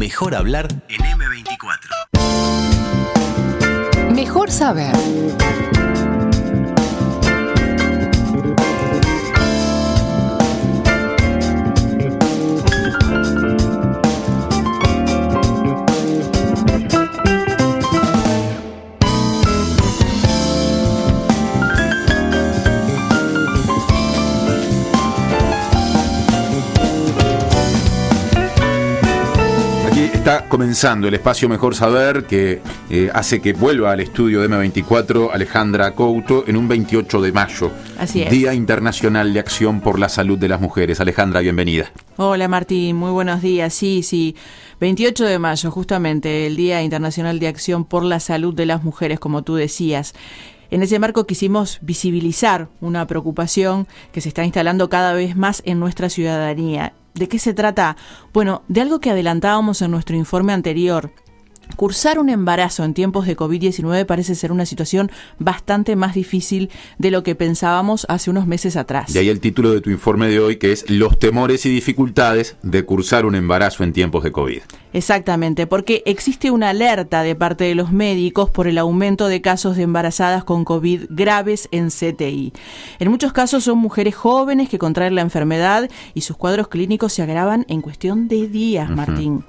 Mejor hablar en M24. Mejor saber. Está comenzando el espacio Mejor Saber que hace que vuelva al estudio de M24 Alejandra Couto en un 28 de mayo. Así es. Día Internacional de Acción por la Salud de las Mujeres. Alejandra, bienvenida. Hola Martín, muy buenos días. Sí, 28 de mayo, justamente el Día Internacional de Acción por la Salud de las Mujeres, como tú decías. En ese marco quisimos visibilizar una preocupación que se está instalando cada vez más en nuestra ciudadanía. ¿De qué se trata? Bueno, de algo que adelantábamos en nuestro informe anterior. Cursar un embarazo en tiempos de COVID-19 parece ser una situación bastante más difícil de lo que pensábamos hace unos meses atrás. Y ahí el título de tu informe de hoy, que es Los temores y dificultades de cursar un embarazo en tiempos de COVID. Exactamente, porque existe una alerta de parte de los médicos por el aumento de casos de embarazadas con COVID graves en CTI. En muchos casos son mujeres jóvenes que contraen la enfermedad y sus cuadros clínicos se agravan en cuestión de días, Martín.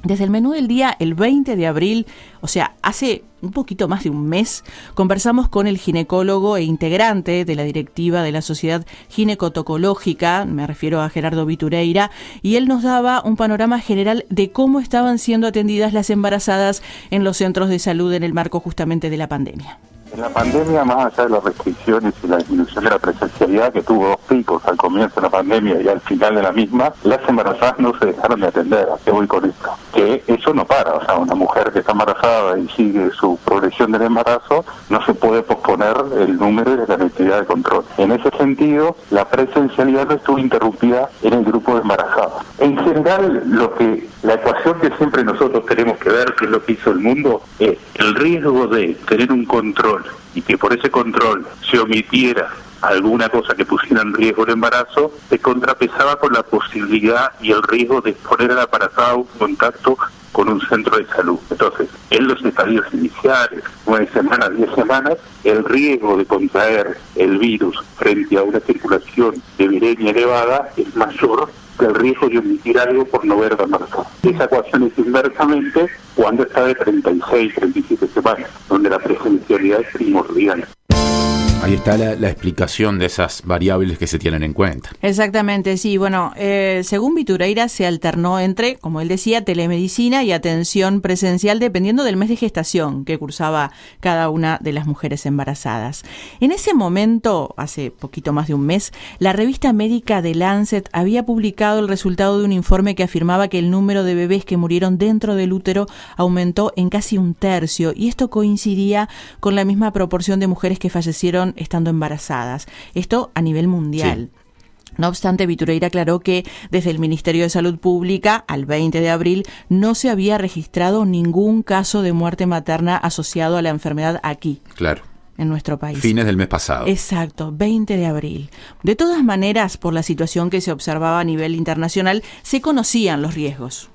Desde el menú del día, el 20 de abril, o sea, hace un poquito más de un mes, conversamos con el ginecólogo e integrante de la directiva de la Sociedad Ginecotocológica, me refiero a Gerardo Vitureira, y él nos daba un panorama general de cómo estaban siendo atendidas las embarazadas en los centros de salud en el marco justamente de la pandemia. En la pandemia, más allá de las restricciones y la disminución de la presencialidad, que tuvo dos picos al comienzo de la pandemia y al final de la misma, las embarazadas no se dejaron de atender. ¿A qué voy con esto? Que eso no para. O sea, una mujer que está embarazada y sigue su progresión del embarazo, no se puede posponer el número y la necesidad de control. En ese sentido, la presencialidad no estuvo interrumpida en el grupo de embarazadas. En general, la ecuación que siempre nosotros tenemos que ver, que es lo que hizo el mundo, es el riesgo de tener un control y que por ese control se omitiera alguna cosa que pusiera en riesgo el embarazo, se contrapesaba con la posibilidad y el riesgo de exponer a la embarazada a un contacto con un centro de salud. Entonces, en los estadios iniciales, 9 semanas, 10 semanas, el riesgo de contraer el virus frente a una circulación de viremia elevada es mayor que el riesgo de omitir algo por no ver la embarazada. Esa ecuación es inversamente cuando está de 36, 37 semanas, donde la presencialidad es primordial. Ahí está la explicación de esas variables que se tienen en cuenta. Exactamente, sí. Bueno, según Vitureira se alternó entre, como él decía, telemedicina y atención presencial dependiendo del mes de gestación que cursaba cada una de las mujeres embarazadas. En ese momento, hace poquito más de un mes, la revista médica The Lancet había publicado el resultado de un informe que afirmaba que el número de bebés que murieron dentro del útero aumentó en casi un tercio, y esto coincidía con la misma proporción de mujeres que fallecieron estando embarazadas. Esto a nivel mundial. Sí. No obstante, Vitureira aclaró que desde el Ministerio de Salud Pública al 20 de abril no se había registrado ningún caso de muerte materna asociado a la enfermedad aquí. Claro. En nuestro país. Fines del mes pasado. Exacto, 20 de abril. De todas maneras, por la situación que se observaba a nivel internacional, se conocían los riesgos.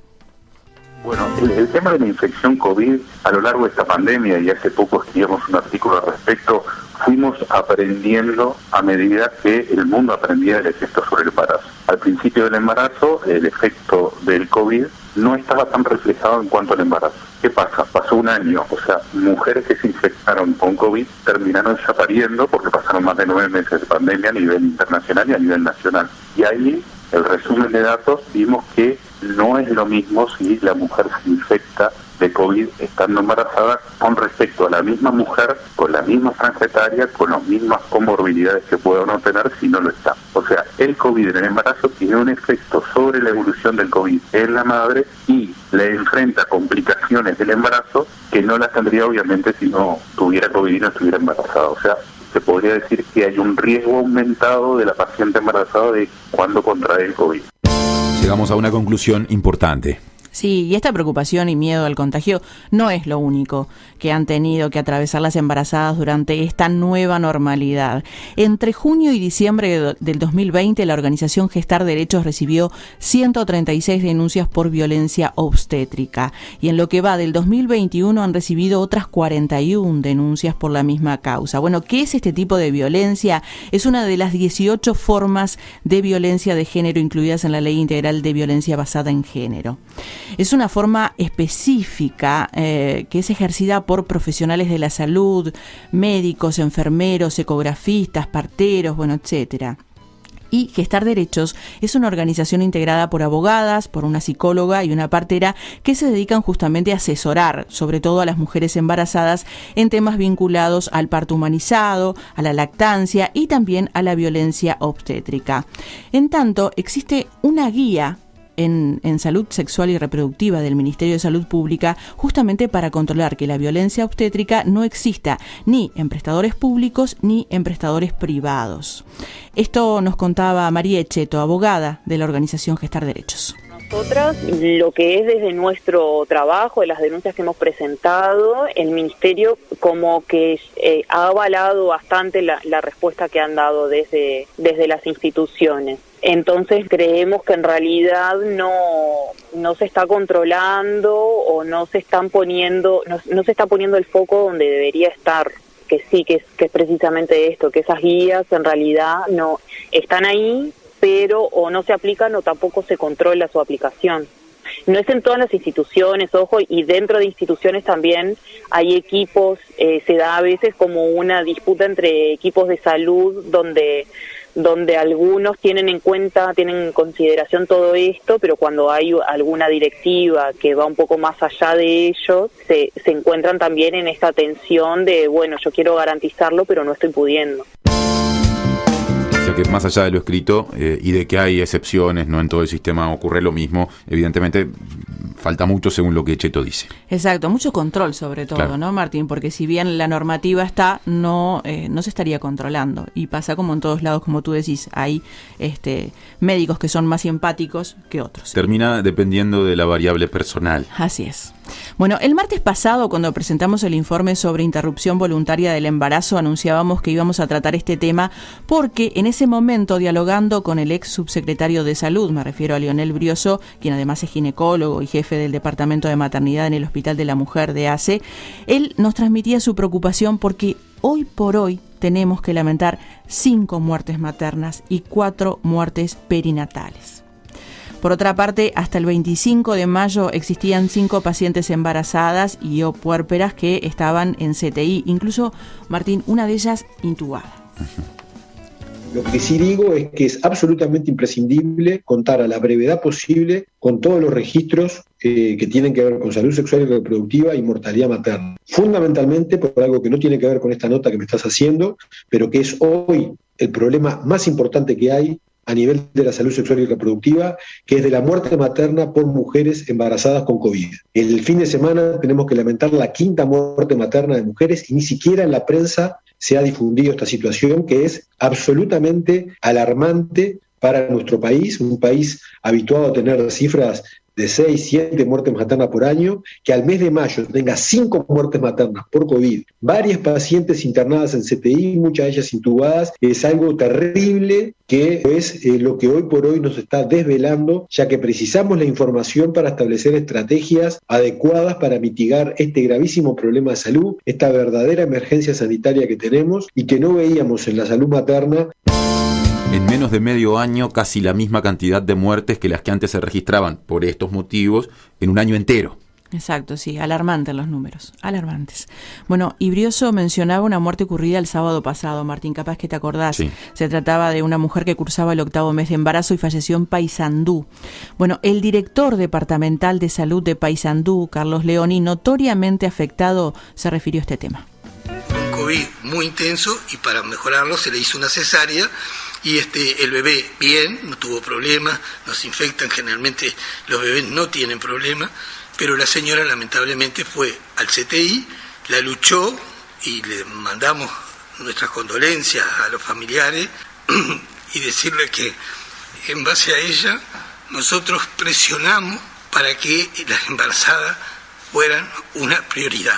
Bueno, el tema de la infección COVID a lo largo de esta pandemia, y hace poco escribimos un artículo al respecto, fuimos aprendiendo a medida que el mundo aprendía el efecto sobre el embarazo. Al principio del embarazo, el efecto del COVID no estaba tan reflejado en cuanto al embarazo. ¿Qué pasa? Pasó un año, o sea, mujeres que se infectaron con COVID terminaron desapariendo porque pasaron más de 9 meses de pandemia a nivel internacional y a nivel nacional. Y ahí, el resumen de datos, vimos que no es lo mismo si la mujer se infecta de COVID estando embarazada con respecto a la misma mujer, con la misma franja etaria, con las mismas comorbilidades que pueda no tener si no lo está. O sea, el COVID en el embarazo tiene un efecto sobre la evolución del COVID en la madre y le enfrenta complicaciones del embarazo que no las tendría obviamente si no tuviera COVID y no estuviera embarazada. O sea, se podría decir que hay un riesgo aumentado de la paciente embarazada de cuando contrae el COVID. Llegamos a una conclusión importante. Sí, y esta preocupación y miedo al contagio no es lo único que han tenido que atravesar las embarazadas durante esta nueva normalidad. Entre junio y diciembre del 2020, la organización Gestar Derechos recibió 136 denuncias por violencia obstétrica, y en lo que va del 2021 han recibido otras 41 denuncias por la misma causa. Bueno, ¿qué es este tipo de violencia? Es una de las 18 formas de violencia de género incluidas en la Ley Integral de Violencia Basada en Género. Es una forma específica que es ejercida por profesionales de la salud, médicos, enfermeros, ecografistas, parteros, bueno, etcétera. Y Gestar Derechos es una organización integrada por abogadas, por una psicóloga y una partera que se dedican justamente a asesorar, sobre todo a las mujeres embarazadas, en temas vinculados al parto humanizado, a la lactancia y también a la violencia obstétrica. En tanto, existe una guía en salud sexual y reproductiva del Ministerio de Salud Pública, justamente para controlar que la violencia obstétrica no exista ni en prestadores públicos ni en prestadores privados. Esto nos contaba María Echeto, abogada de la organización Gestar Derechos. Nosotras, lo que es desde nuestro trabajo, de las denuncias que hemos presentado, el Ministerio como que ha avalado bastante la respuesta que han dado desde las instituciones. Entonces creemos que en realidad no se está controlando o no se está poniendo el foco donde debería estar, que sí, que es precisamente esto, que esas guías en realidad no están ahí, pero o no se aplican o tampoco se controla su aplicación. No es en todas las instituciones, ojo, y dentro de instituciones también hay equipos, se da a veces como una disputa entre equipos de salud donde algunos tienen en consideración todo esto, pero cuando hay alguna directiva que va un poco más allá de ellos, se encuentran también en esta tensión de, bueno, yo quiero garantizarlo, pero no estoy pudiendo. O sea que más allá de lo escrito y de que hay excepciones, no en todo el sistema ocurre lo mismo, evidentemente falta mucho según lo que Cheto dice. Exacto, mucho control sobre todo, claro. ¿No, Martín? Porque si bien la normativa está, no se estaría controlando. Y pasa como en todos lados, como tú decís, hay médicos que son más simpáticos que otros. Termina dependiendo de la variable personal. Así es. Bueno, el martes pasado, cuando presentamos el informe sobre interrupción voluntaria del embarazo, anunciábamos que íbamos a tratar este tema porque en ese momento, dialogando con el ex subsecretario de Salud, me refiero a Leonel Brioso, quien además es ginecólogo y jefe del Departamento de Maternidad en el Hospital de la Mujer de ACE, él nos transmitía su preocupación porque hoy por hoy tenemos que lamentar 5 muertes maternas y 4 muertes perinatales. Por otra parte, hasta el 25 de mayo existían 5 pacientes embarazadas y o puérperas que estaban en CTI, incluso, Martín, una de ellas intubada. Lo que sí digo es que es absolutamente imprescindible contar a la brevedad posible con todos los registros que tienen que ver con salud sexual y reproductiva y mortalidad materna. Fundamentalmente por algo que no tiene que ver con esta nota que me estás haciendo, pero que es hoy el problema más importante que hay a nivel de la salud sexual y reproductiva, que es de la muerte materna por mujeres embarazadas con COVID. El fin de semana tenemos que lamentar la 5ª muerte materna de mujeres y ni siquiera en la prensa se ha difundido esta situación que es absolutamente alarmante para nuestro país, un país habituado a tener cifras de 6, 7 muertes maternas por año, que al mes de mayo tenga 5 muertes maternas por COVID, varias pacientes internadas en CTI, muchas de ellas intubadas, es algo terrible que es lo que hoy por hoy nos está desvelando, ya que precisamos la información para establecer estrategias adecuadas para mitigar este gravísimo problema de salud, esta verdadera emergencia sanitaria que tenemos y que no veíamos en la salud materna. En menos de medio año, casi la misma cantidad de muertes que las que antes se registraban por estos motivos en un año entero. Exacto, sí, alarmantes los números, alarmantes. Bueno, y Brioso mencionaba una muerte ocurrida el sábado pasado, Martín, capaz que te acordás. Sí. Se trataba de una mujer que cursaba el 8º mes de embarazo y falleció en Paysandú. Bueno, el director departamental de salud de Paysandú, Carlos Leoni, notoriamente afectado, se refirió a este tema. Un COVID muy intenso y para mejorarlo se le hizo una cesárea. Y el bebé bien, no tuvo problemas, no se infectan, generalmente los bebés no tienen problemas, pero la señora lamentablemente fue al CTI, la luchó y le mandamos nuestras condolencias a los familiares y decirle que en base a ella nosotros presionamos para que las embarazadas fueran una prioridad.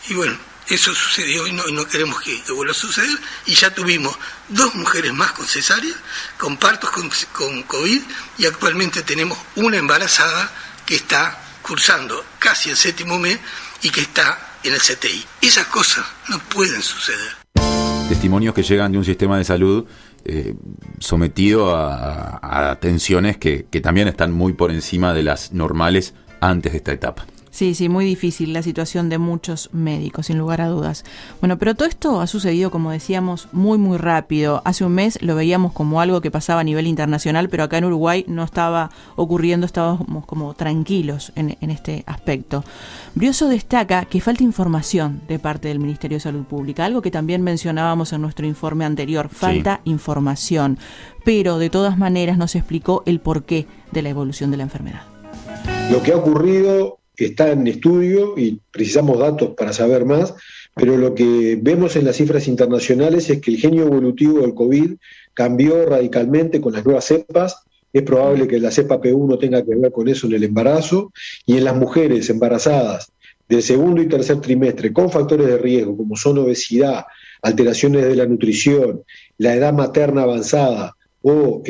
Y bueno, eso sucedió y no queremos que vuelva a suceder, y ya tuvimos 2 mujeres más con cesárea, con partos con COVID, y actualmente tenemos una embarazada que está cursando casi el 7º mes y que está en el CTI. Esas cosas no pueden suceder. Testimonios que llegan de un sistema de salud sometido a tensiones que también están muy por encima de las normales antes de esta etapa. Sí, muy difícil la situación de muchos médicos, sin lugar a dudas. Bueno, pero todo esto ha sucedido, como decíamos, muy rápido. Hace un mes lo veíamos como algo que pasaba a nivel internacional, pero acá en Uruguay no estaba ocurriendo, estábamos como tranquilos en este aspecto. Brioso destaca que falta información de parte del Ministerio de Salud Pública, algo que también mencionábamos en nuestro informe anterior, falta información, pero de todas maneras nos explicó el porqué de la evolución de la enfermedad. Lo que ha ocurrido está en estudio y precisamos datos para saber más, pero lo que vemos en las cifras internacionales es que el genio evolutivo del COVID cambió radicalmente con las nuevas cepas. Es probable que la cepa P1 tenga que ver con eso en el embarazo, y en las mujeres embarazadas del 2º y 3er trimestre con factores de riesgo como son obesidad, alteraciones de la nutrición, la edad materna avanzada o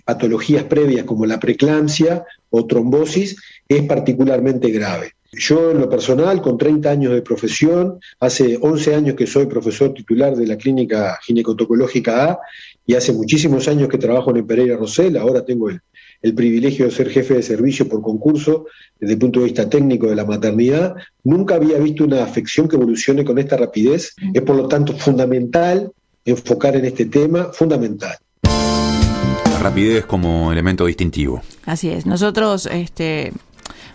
patologías previas como la preeclampsia o trombosis, es particularmente grave. Yo, en lo personal, con 30 años de profesión, hace 11 años que soy profesor titular de la Clínica Gineco-Oncológica A, y hace muchísimos años que trabajo en Pereira Rosell. Ahora tengo el privilegio de ser jefe de servicio por concurso desde el punto de vista técnico de la maternidad. Nunca había visto una afección que evolucione con esta rapidez. Es, por lo tanto, fundamental enfocar en este tema, fundamental. La rapidez como elemento distintivo. Así es. Nosotros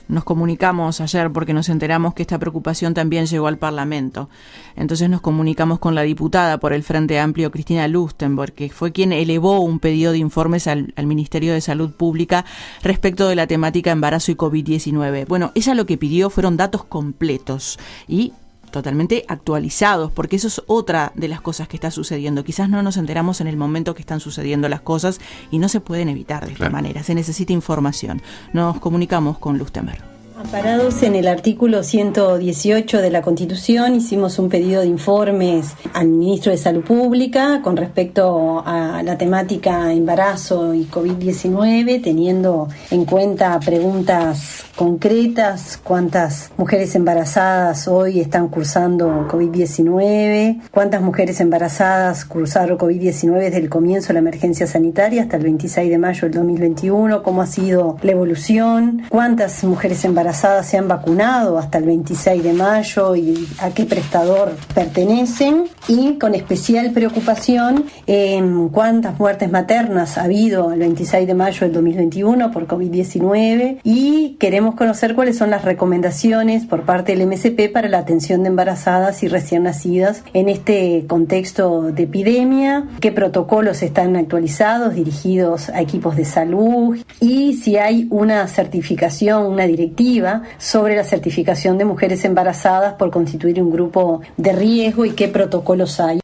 nos comunicamos ayer porque nos enteramos que esta preocupación también llegó al Parlamento. Entonces nos comunicamos con la diputada por el Frente Amplio, Cristina Lustenberg, que fue quien elevó un pedido de informes al Ministerio de Salud Pública respecto de la temática embarazo y COVID-19. Bueno, ella lo que pidió fueron datos completos y totalmente actualizados, porque eso es otra de las cosas que está sucediendo. Quizás no nos enteramos en el momento que están sucediendo las cosas y no se pueden evitar de esta manera. Se necesita información. Nos comunicamos con Lustenberg. Amparados en el artículo 118 de la Constitución, hicimos un pedido de informes al Ministro de Salud Pública con respecto a la temática embarazo y COVID-19, teniendo en cuenta preguntas concretas: cuántas mujeres embarazadas hoy están cursando COVID-19, cuántas mujeres embarazadas cursaron COVID-19 desde el comienzo de la emergencia sanitaria hasta el 26 de mayo del 2021, cómo ha sido la evolución, cuántas mujeres embarazadas se han vacunado hasta el 26 de mayo y a qué prestador pertenecen, y con especial preocupación en cuántas muertes maternas ha habido el 26 de mayo del 2021 por COVID-19, y queremos conocer cuáles son las recomendaciones por parte del MSP para la atención de embarazadas y recién nacidas en este contexto de epidemia, qué protocolos están actualizados dirigidos a equipos de salud, y si hay una certificación, una directiva sobre la certificación de mujeres embarazadas por constituir un grupo de riesgo y qué protocolos hay.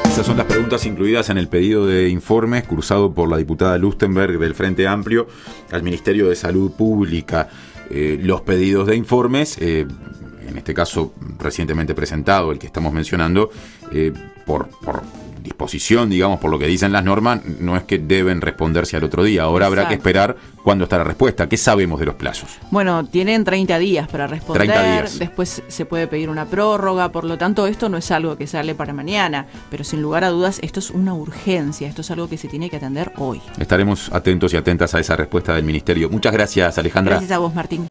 Esas son las preguntas incluidas en el pedido de informes cursado por la diputada Lustenberg del Frente Amplio al Ministerio de Salud Pública. Los pedidos de informes, en este caso recientemente presentado, el que estamos mencionando, por disposición, digamos, por lo que dicen las normas, no es que deben responderse al otro día. Ahora habrá que esperar cuándo está la respuesta. ¿Qué sabemos de los plazos? Bueno, tienen 30 días para responder, 30 días. Después se puede pedir una prórroga, por lo tanto esto no es algo que sale para mañana, pero sin lugar a dudas esto es una urgencia, esto es algo que se tiene que atender hoy. Estaremos atentos y atentas a esa respuesta del Ministerio. Muchas gracias, Alejandra. Gracias a vos, Martín.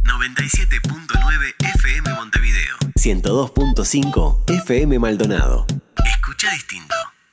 97.9 FM Montevideo. 102.5 FM Maldonado. Escucha distinto.